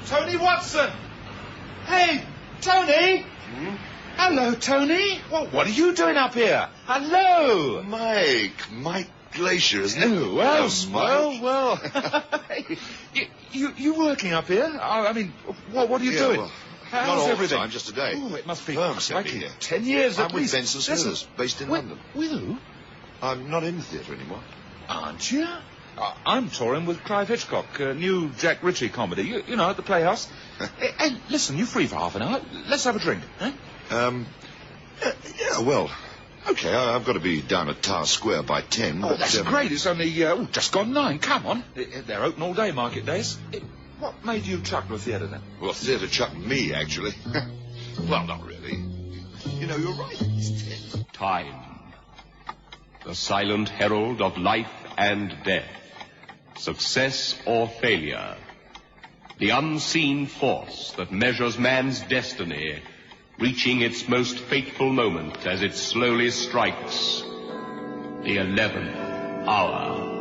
Tony Watson! Hey, Tony! Hello, Tony. What are you doing up here? Hello! Mike Glacier, isn't it? Oh, well. you working up here? I mean, what are you doing? Well, how's not all everything? The time, just today. Oh, it must be Firm sent me crikey, here. 10 years at I'm with least. Benson Smithers, based in London. With who? I'm not in the theatre anymore. Aren't you? I'm touring with Clive Hitchcock, new Jack Ritchie comedy. You know, at the Playhouse. Hey, listen, you free for half an hour? Let's have a drink, eh? Yeah, well, okay, I've got to be down at Tower Square by 10. Oh, that's great. It's only just gone 9. Come on. They're open all day, market days. What made you chuck the theatre, then? Well, theatre chucked me, actually. Well, not really. You know, you're right. It's 10. Time. The silent herald of life and death. Success or failure. The unseen force that measures man's destiny, reaching its most fateful moment as it slowly strikes the 11th hour.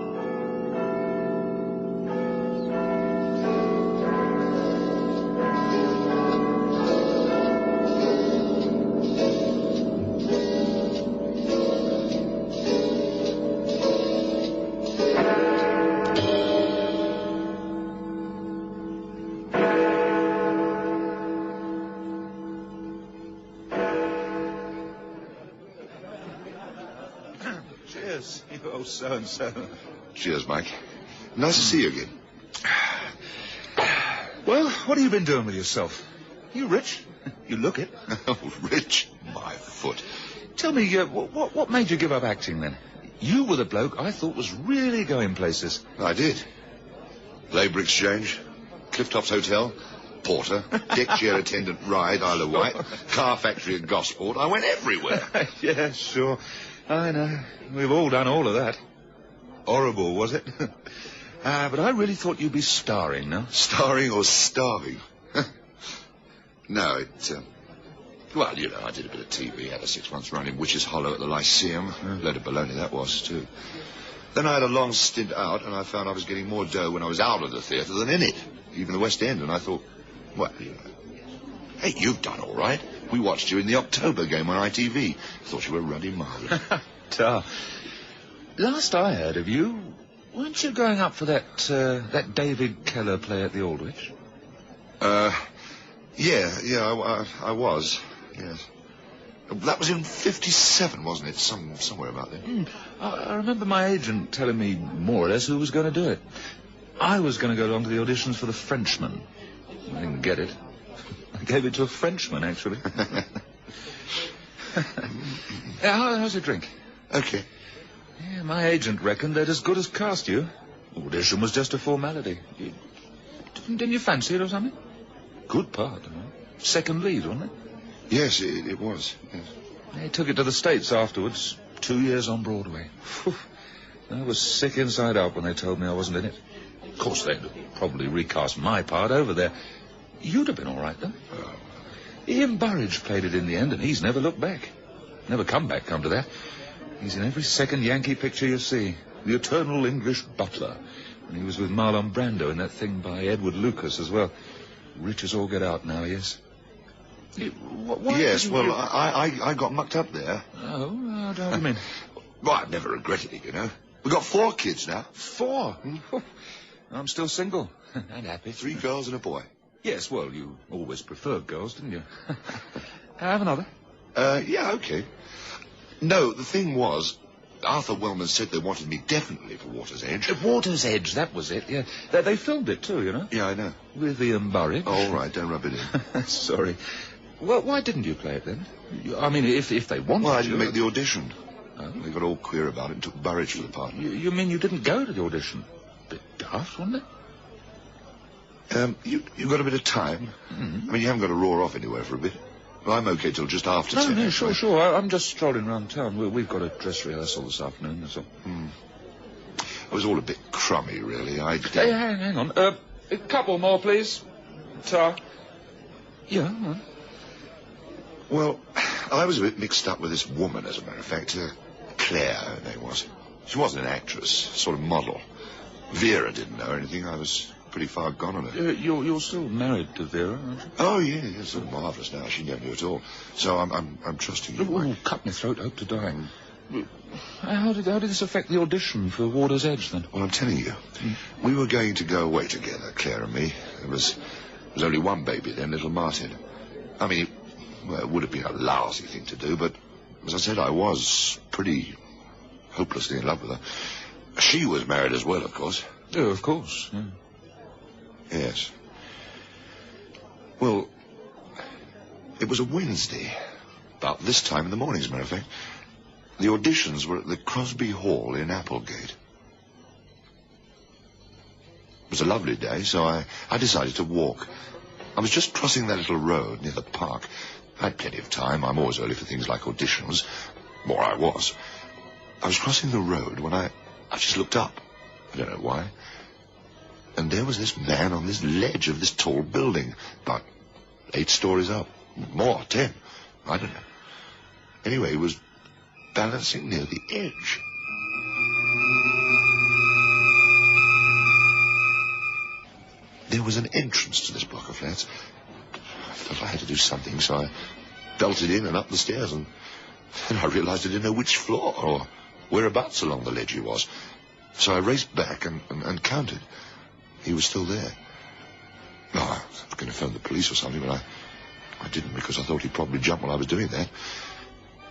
Cheers, you old so-and-so. Cheers, Mike. Nice to see you again. Well, what have you been doing with yourself? You rich? You look it. Oh, rich? My foot. Tell me, what made you give up acting, then? You were the bloke I thought was really going places. I did. Labour Exchange, Clifftops Hotel, Porter, deck chair attendant ride, Isle of Wight, car factory at Gosport. I went everywhere. Yeah, sure. I know. We've all done all of that. Horrible, was it? But I really thought you'd be starring, no? Starring or starving? No, well, you know, I did a bit of TV, had a 6 months run in Witches Hollow at the Lyceum. Load of baloney that was, too. Then I had a long stint out, and I found I was getting more dough when I was out of the theatre than in it, even the West End, and I thought, well, you know, hey, you've done all right. We watched you in the October game on ITV. Thought you were ruddy marvellous. Last I heard of you, weren't you going up for that David Keller play at the Aldwych? Yeah, I was, yes. That was in 57, wasn't it? Somewhere about there. I remember my agent telling me more or less who was going to do it. I was going to go along to the auditions for The Frenchman. I didn't get it. I gave it to a Frenchman, actually. How's your drink? Okay. Yeah, my agent reckoned they'd as good as cast you. Audition was just a formality. Didn't you fancy it or something? Good part, huh? Second lead, wasn't it? Yes, it was, yes. They took it to the States afterwards. 2 years on Broadway. I was sick inside out when they told me I wasn't in it. Of course, they'd probably recast my part over there. You'd have been all right, though. Oh. Ian Burridge played it in the end, and he's never looked back. Never come back, come to that. He's in every second Yankee picture you see. The Eternal English Butler. And he was with Marlon Brando in that thing by Edward Lucas as well. Rich as all get out now, yes. Yes, well, I got mucked up there. Oh, how do you mean? Well, I've never regretted it, you know. We've got 4 kids now. 4? I'm still single. And happy. 3 girls and a boy. Yes, well, you always preferred girls, didn't you? Have another? Yeah, okay. No, the thing was, Arthur Wellman said they wanted me definitely for Water's Edge. Water's Edge, that was it, yeah. They filmed it, too, you know. Yeah, I know. With Ian Burridge. Oh, all right, don't rub it in. Sorry. Well, why didn't you play it, then? I mean, if they wanted Well, I didn't make the audition. Oh? They got all queer about it and took Burridge for the part. You mean you didn't go to the audition? Bit daft, wasn't it? You've got a bit of time. I mean, you haven't got to roar off anywhere for a bit. Well, I'm okay till just after 10. No, sure. I'm just strolling around town. We've got a dress rehearsal this afternoon, that's all. It was all a bit crummy, really. Hey, hang on. A couple more, please. Tar. Yeah, all right. Well, I was a bit mixed up with this woman, as a matter of fact. Claire, her name was. She wasn't an actress, sort of model. Vera didn't know anything. I was pretty far gone on her. You're still married to Vera, aren't you? Oh, yeah, yes, marvellous now. She never knew at all. So I'm trusting you. Oh, cut my throat, hope to die. How did this affect the audition for Warder's Edge, then? Well, I'm telling you, we were going to go away together, Claire and me. There was only one baby then, little Martin. I mean, it would have been a lousy thing to do, but as I said, I was pretty hopelessly in love with her. She was married as well, of course. Oh, of course. Yeah. Yes. Well, it was a Wednesday, about this time in the morning, as a matter of fact. The auditions were at the Crosby Hall in Applegate. It was a lovely day, so I decided to walk. I was just crossing that little road near the park. I had plenty of time. I'm always early for things like auditions. Or I was. I was crossing the road when I just looked up. I don't know why. And there was this man on this ledge of this tall building, about 8 stories up. More, 10. I don't know. Anyway, he was balancing near the edge. There was an entrance to this block of flats. I felt I had to do something, so I belted in and up the stairs, and then I realized I didn't know which floor or whereabouts along the ledge he was. So I raced back and counted. He was still there. No, I was going to phone the police or something, but I didn't, because I thought he'd probably jump while I was doing that.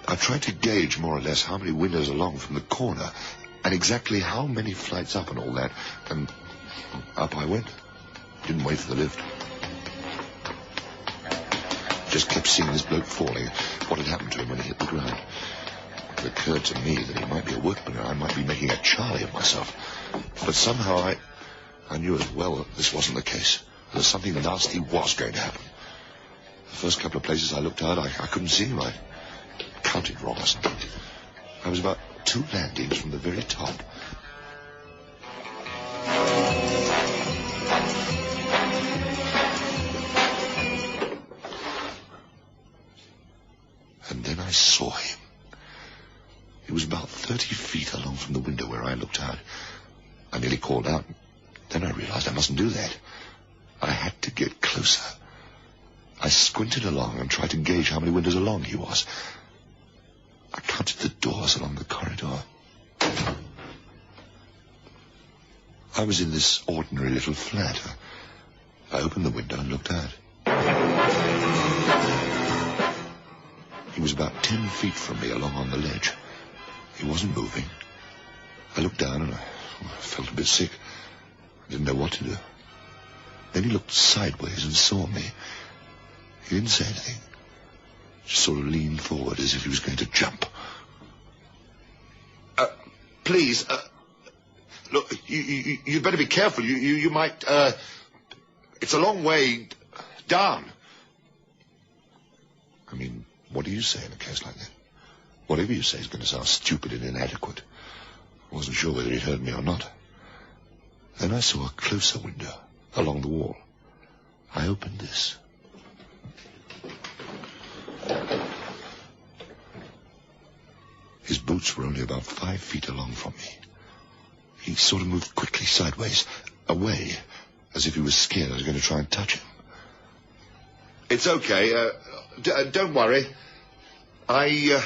I tried to gauge more or less how many windows along from the corner and exactly how many flights up and all that, and up I went. Didn't wait for the lift. Just kept seeing this bloke falling, what had happened to him when he hit the ground. It occurred to me that he might be a workman and I might be making a Charlie of myself. But somehow I knew as well that this wasn't the case. That something nasty was going to happen. The first couple of places I looked out, I couldn't see him. I counted wrong or something. I was about 2 landings from the very top. And then I saw him. He was about 30 feet along from the window where I looked out. I nearly called out. Then I realized I mustn't do that. I had to get closer. I squinted along and tried to gauge how many windows along he was. I counted the doors along the corridor. I was in this ordinary little flat. I opened the window and looked out. He was about 10 feet from me along on the ledge. He wasn't moving. I looked down and I felt a bit sick. I didn't know what to do. Then he looked sideways and saw me. He didn't say anything. Just sort of leaned forward as if he was going to jump. Please, look, you'd better be careful. You might, it's a long way down. I mean, what do you say in a case like that? Whatever you say is going to sound stupid and inadequate. I wasn't sure whether he'd heard me or not. Then I saw a closer window along the wall. I opened this. His boots were only about 5 feet along from me. He sort of moved quickly sideways, away, as if he was scared I was going to try and touch him. It's okay. Don't worry. I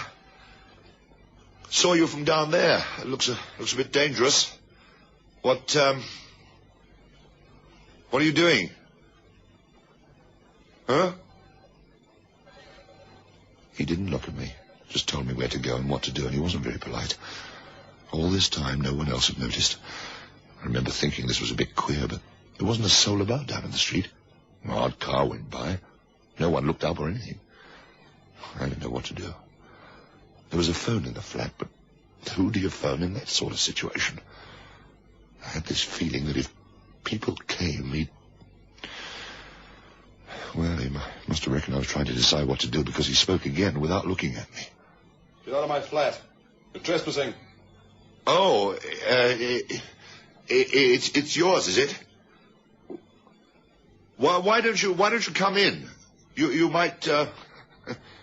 saw you from down there. It looks a bit dangerous. What are you doing? Huh? He didn't look at me. Just told me where to go and what to do, and he wasn't very polite. All this time, no one else had noticed. I remember thinking this was a bit queer, but there wasn't a soul about down in the street. An odd car went by. No one looked up or anything. I didn't know what to do. There was a phone in the flat, but who do you phone in that sort of situation? I had this feeling that if people came, well, he must have reckoned I was trying to decide what to do, because he spoke again without looking at me. Get out of my flat. You're trespassing. Oh, it's yours, is it? Why don't you come in? You might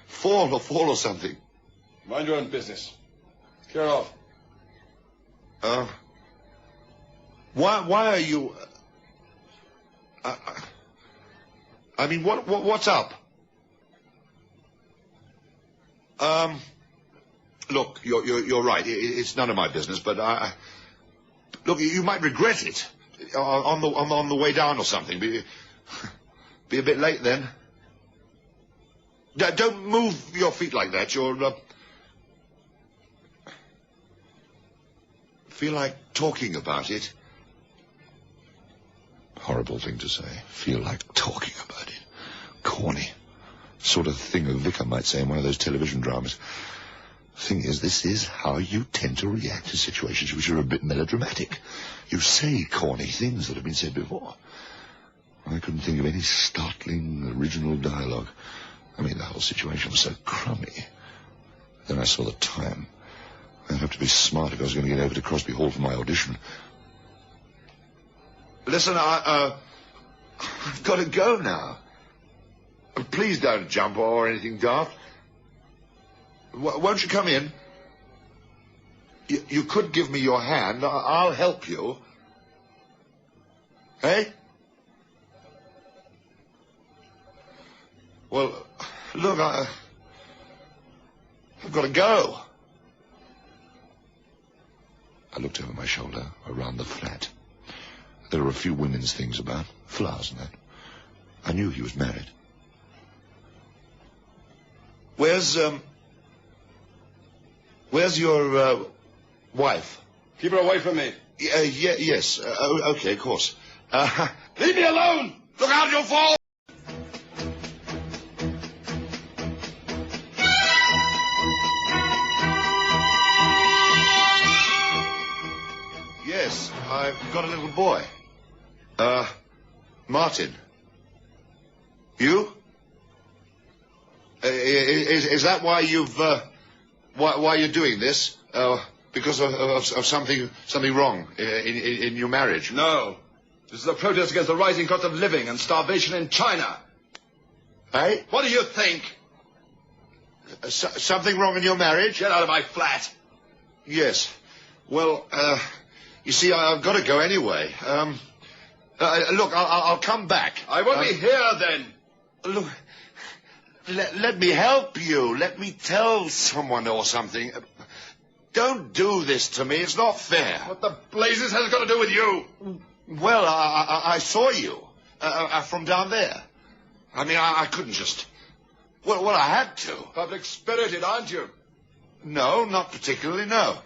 fall or something. Mind your own business. Clear off. Why are you? I mean, what's up? Look, you're right. It's none of my business, but look, you might regret it on the way down or something. Be a bit late then. Don't move your feet like that. You're feel like talking about it. Horrible thing to say. Feel like talking about it. Corny. Sort of thing a vicar might say in one of those television dramas. Thing is, this is how you tend to react to situations which are a bit melodramatic. You say corny things that have been said before. I couldn't think of any startling, original dialogue. I mean, the whole situation was so crummy. Then I saw the time. I'd have to be smart if I was going to get over to Crosby Hall for my audition. Listen, I've got to go now. Please don't jump or anything daft. Won't you come in? You could give me your hand. I'll help you. Hey? Well, look, I've got to go. I looked over my shoulder, around the flat. There were a few women's things about, flowers and that. I knew he was married. Where's your, wife? Keep her away from me. Yes. Okay, of course. Leave me alone! Look out, you'll fall! Yes, I've got a little boy. Martin. You? Is that why you've, why you're doing this? Because of something wrong in your marriage? No. This is a protest against the rising cost of living and starvation in China. Hey? What do you think? Something wrong in your marriage? Get out of my flat. Yes. Well, you see, I've got to go anyway. Look, I'll come back. I won't be here then. Look, let me help you. Let me tell someone or something. Don't do this to me. It's not fair. What the blazes has it got to do with you? Well, I saw you from down there. I mean, I couldn't just... Well, I had to. Public-spirited, aren't you? No, not particularly, no.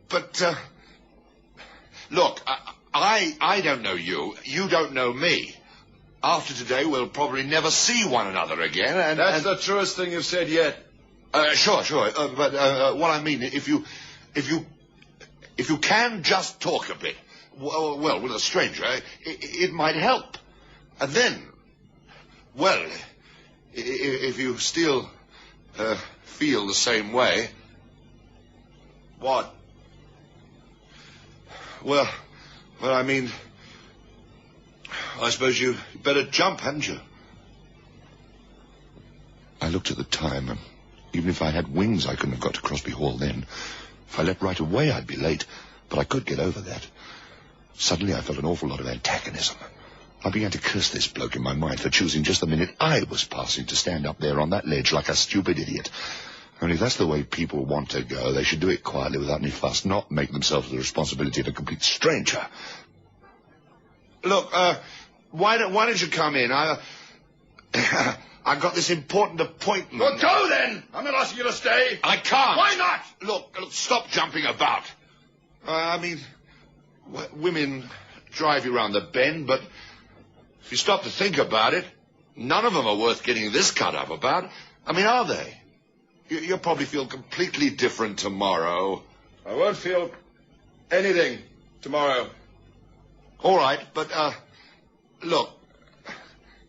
But, look, I don't know you. You don't know me. After today, we'll probably never see one another again, and... That's the truest thing you've said yet. Sure. But what I mean, if you can just talk a bit, well, with a stranger, it might help. And then, well, if you still feel the same way... What? Well, I mean, I suppose you better jump, hadn't you? I looked at the time, and even if I had wings, I couldn't have got to Crosby Hall then. If I left right away, I'd be late, but I could get over that. Suddenly, I felt an awful lot of antagonism. I began to curse this bloke in my mind for choosing just the minute I was passing to stand up there on that ledge like a stupid idiot. And if that's the way people want to go, they should do it quietly without any fuss, not make themselves the responsibility of a complete stranger. Look, why don't you come in? I've got this important appointment. Well, go then! I'm not asking you to stay. I can't. Why not? Look, stop jumping about. I mean, women drive you round the bend, but if you stop to think about it, none of them are worth getting this cut up about. I mean, are they? You'll probably feel completely different tomorrow. I won't feel anything tomorrow. All right, but, look,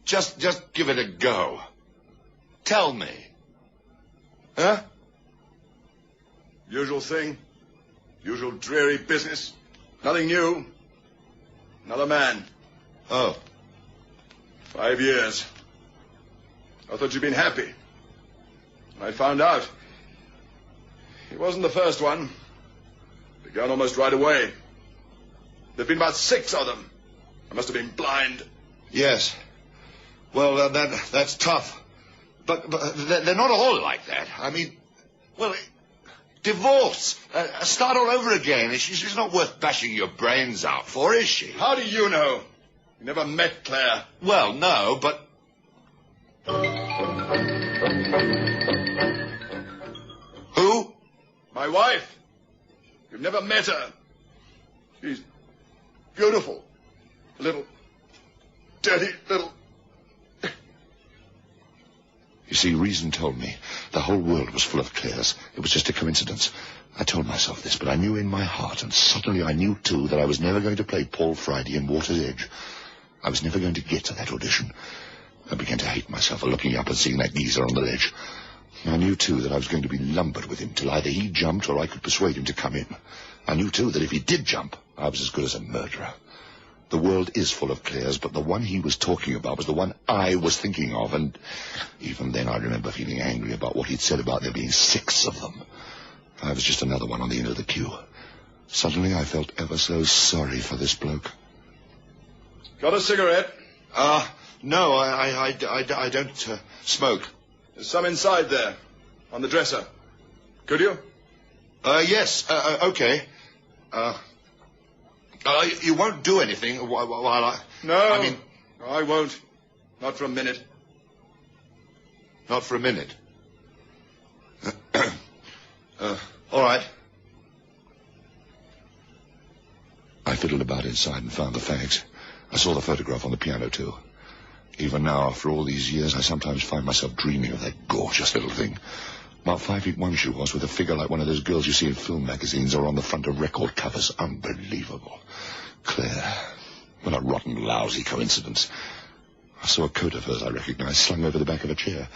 just give it a go. Tell me. Huh? Usual thing. Usual dreary business. Nothing new. Another man. Oh. 5 years. I thought you'd been happy. I found out. He wasn't the first one. Began almost right away. There've been about 6 of them. I must have been blind. Yes. Well, that's tough. But they're not all like that. I mean, well, divorce. Start all over again. She's not worth bashing your brains out for, is she? How do you know? You never met Claire. Well, no, but... Who? My wife. You've never met her. She's beautiful. A little... dirty little... You see, reason told me the whole world was full of Claires. It was just a coincidence. I told myself this, but I knew in my heart, and suddenly I knew, too, that I was never going to play Paul Friday in Water's Edge. I was never going to get to that audition. I began to hate myself for looking up and seeing that geezer on the ledge. I knew, too, that I was going to be lumbered with him till either he jumped or I could persuade him to come in. I knew, too, that if he did jump, I was as good as a murderer. The world is full of Claires, but the one he was talking about was the one I was thinking of, and even then I remember feeling angry about what he'd said about there being 6 of them. I was just another one on the end of the queue. Suddenly I felt ever so sorry for this bloke. Got a cigarette? No, I don't smoke. There's some inside there, on the dresser. Could you? Yes, okay. You won't do anything while I... No, I mean... No, I won't. Not for a minute. Not for a minute? All right. I fiddled about inside and found the fags. I saw the photograph on the piano, too. Even now, after all these years, I sometimes find myself dreaming of that gorgeous little thing. About 5'1" she was, with a figure like one of those girls you see in film magazines or on the front of record covers. Unbelievable. Claire. What a rotten, lousy coincidence. I saw a coat of hers I recognized slung over the back of a chair.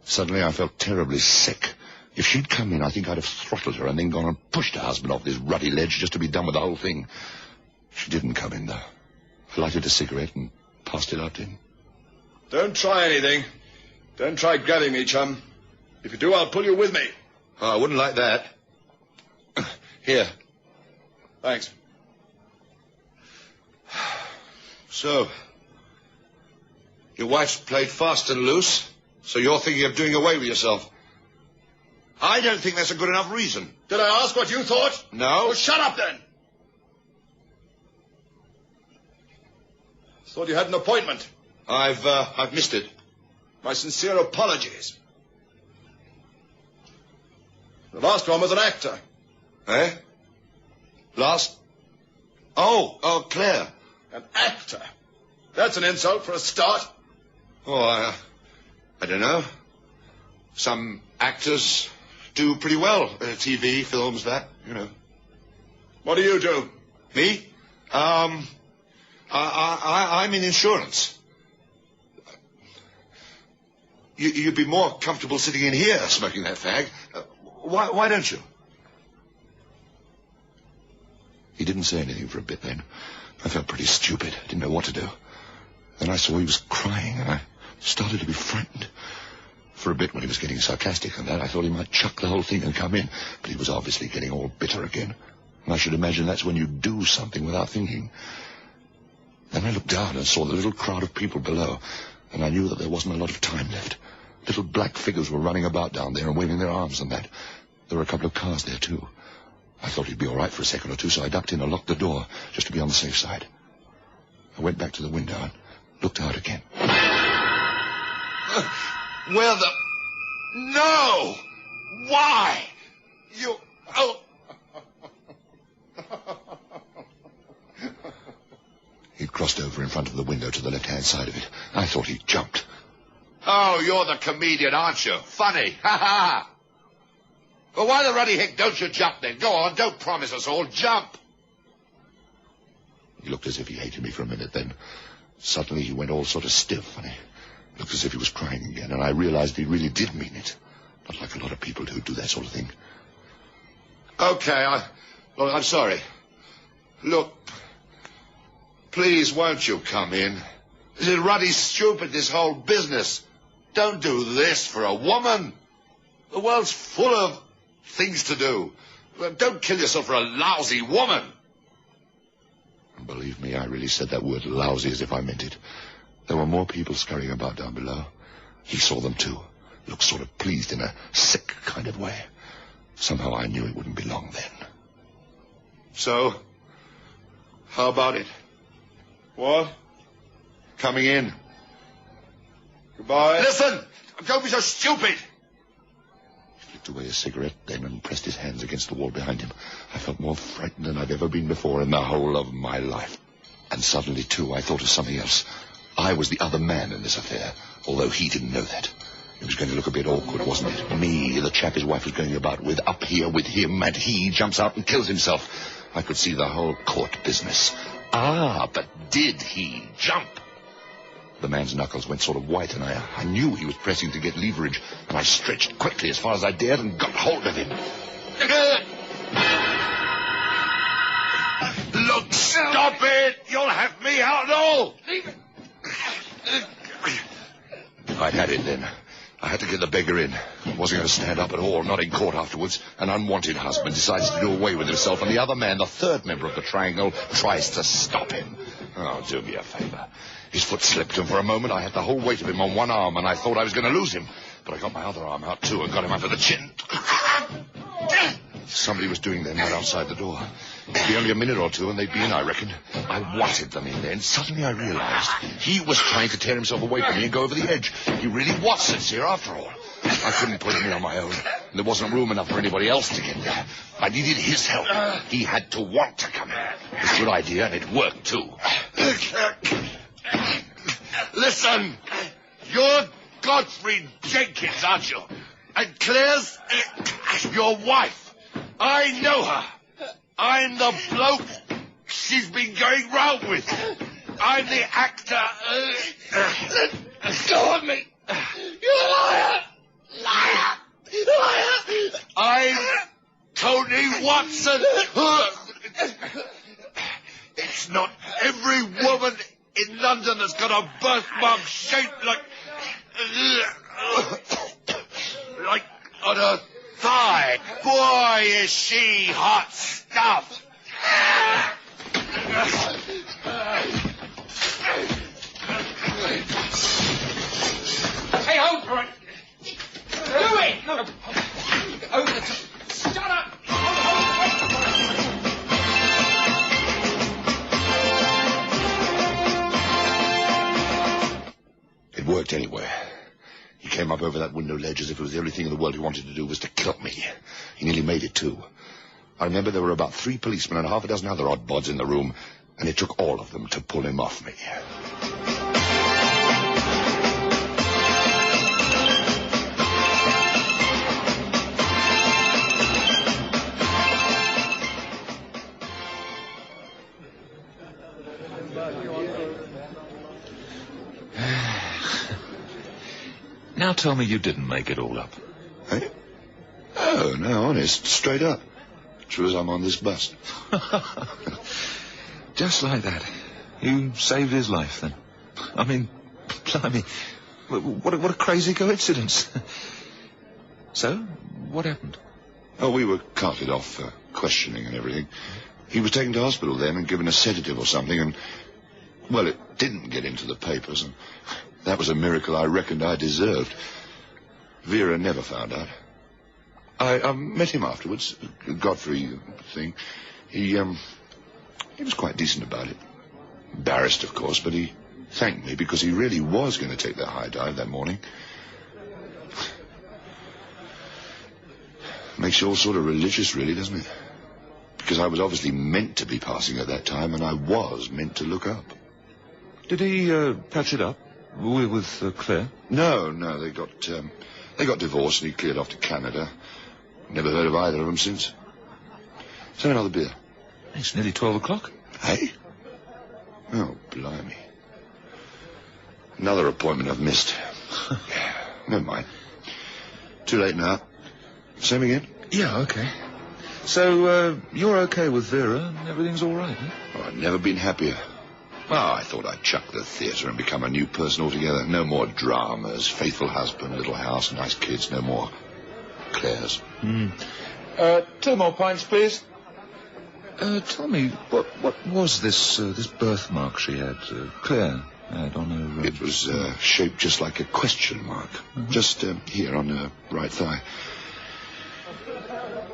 Suddenly I felt terribly sick. If she'd come in, I think I'd have throttled her and then gone and pushed her husband off this ruddy ledge just to be done with the whole thing. She didn't come in, though. I lighted a cigarette and passed it out to him. Don't try anything. Don't try grabbing me, chum. If you do, I'll pull you with me. Oh, I wouldn't like that. Here. Thanks. So, your wife's played fast and loose, so you're thinking of doing away with yourself. I don't think that's a good enough reason. Did I ask what you thought? No. Oh, shut up, then. Thought you had an appointment. I've missed it. My sincere apologies. The last one was an actor. Eh? Last? Oh, Claire. An actor? That's an insult for a start. Oh, I don't know. Some actors do pretty well. TV, films, that, you know. What do you do? Me? I'm in insurance. You'd be more comfortable sitting in here smoking that fag. Why don't you? He didn't say anything for a bit then. I felt pretty stupid. Didn't know what to do. Then I saw he was crying, and I started to be frightened. For a bit, when he was getting sarcastic and that, I thought he might chuck the whole thing and come in. But he was obviously getting all bitter again. And I should imagine that's when you do something without thinking. Then I looked down and saw the little crowd of people below, and I knew that there wasn't a lot of time left. Little black figures were running about down there and waving their arms and that. There were a couple of cars there, too. I thought he'd be all right for a second or two, so I ducked in and locked the door, just to be on the safe side. I went back to the window and looked out again. Where the... No! Why? You... Oh... He'd crossed over in front of the window to the left-hand side of it. I thought he'd jumped. Oh, you're the comedian, aren't you? Funny. Ha ha! Well, why the ruddy heck don't you jump then? Go on, don't promise us all. Jump! He looked as if he hated me for a minute, then suddenly he went all sort of stiff, and he looked as if he was crying again, and I realized he really did mean it. Not like a lot of people who do that sort of thing. Okay, I'm sorry. Look, please, won't you come in? This is ruddy stupid, this whole business. Don't do this for a woman. The world's full of things to do. Don't kill yourself for a lousy woman. And believe me, I really said that word lousy as if I meant it. There were more people scurrying about down below. He saw them too. Looked sort of pleased in a sick kind of way. Somehow I knew it wouldn't be long then. So, how about it? What? Coming in. Goodbye. Listen! Don't be so stupid! He flicked away a cigarette then and pressed his hands against the wall behind him. I felt more frightened than I'd ever been before in the whole of my life. And suddenly, too, I thought of something else. I was the other man in this affair, although he didn't know that. It was going to look a bit awkward, wasn't it? Me, the chap his wife was going about with, up here with him, and he jumps out and kills himself. I could see the whole court business. Ah, but did he jump? The man's knuckles went sort of white, and I knew he was pressing to get leverage, and I stretched quickly as far as I dared and got hold of him. Look, stop it! You'll have me out and all! I'd had it then. I had to get the beggar in. Wasn't going to stand up at all, not in court afterwards. An unwanted husband decides to do away with himself, and the other man, the third member of the triangle, tries to stop him. Oh, do me a favor. His foot slipped, and for a moment I had the whole weight of him on one arm, and I thought I was going to lose him. But I got my other arm out, too, and got him under the chin. Somebody was doing them right outside the door. It'd be only a minute or two, and they'd be in, I reckon. I wanted them in there, and suddenly I realized he was trying to tear himself away from me and go over the edge. He really was sincere, after all. I couldn't put him in on my own. And there wasn't room enough for anybody else to get there. I needed his help. He had to want to come in. It was a good idea, and it worked, too. Listen, you're Godfrey Jenkins, aren't you? And Claire's your wife. I know her. I'm the bloke she's been going round with. I'm the actor. Let go of me. You're a liar. Liar. Liar. I'm Tony Watson. It's not every woman in London that's got a birthmark shaped like on her thigh. Boy, is she hot stuff. Hey, hold for it. Do it. No. Over the top. Shut up. It worked anyway. He came up over that window ledge as if it was the only thing in the world he wanted to do was to kill me. He nearly made it, too. I remember there were about 3 policemen and half a dozen other odd bods in the room, and it took all of them to pull him off me. Now tell me you didn't make it all up. Eh? Oh, no, honest, straight up. True as I'm on this bus. Just like that. You saved his life, then. I mean, blimey, what a crazy coincidence. So, what happened? Oh, we were carted off for questioning and everything. He was taken to hospital then and given a sedative or something, and, well, it didn't get into the papers, and that was a miracle I reckoned I deserved. Vera never found out. I met him afterwards, Godfrey thing. He was quite decent about it. Embarrassed, of course, but he thanked me because he really was going to take that high dive that morning. Makes you all sort of religious, really, doesn't it? Because I was obviously meant to be passing at that time, and I was meant to look up. Did he patch it up with Claire? No, they got divorced, and he cleared off to Canada. Never heard of either of them since. Let's have another beer. It's nearly 12 o'clock. Hey? Oh, blimey. Another appointment I've missed. Never mind. Too late now. Same again? Yeah, okay. So, you're okay with Vera, and everything's all right, huh? Oh, I've never been happier. Well, I thought I'd chuck the theatre and become a new person altogether. No more dramas, faithful husband, little house, nice kids, no more Claire's. 2 more pints, please. Tell me, what was this birthmark she had, Claire? I don't know. It was shaped just like a question mark. Just here on her right thigh.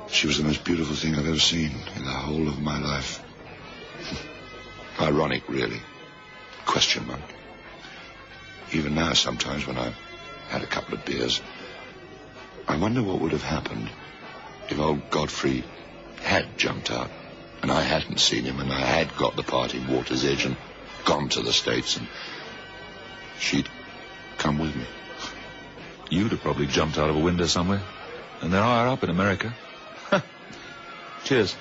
She was the most beautiful thing I've ever seen in the whole of my life. Ironic, really. Question mark. Even now, sometimes when I've had a couple of beers, I wonder what would have happened if old Godfrey had jumped out and I hadn't seen him and I had got the part in Water's Edge and gone to the States and she'd come with me. You'd have probably jumped out of a window somewhere. And they're higher up in America. Cheers.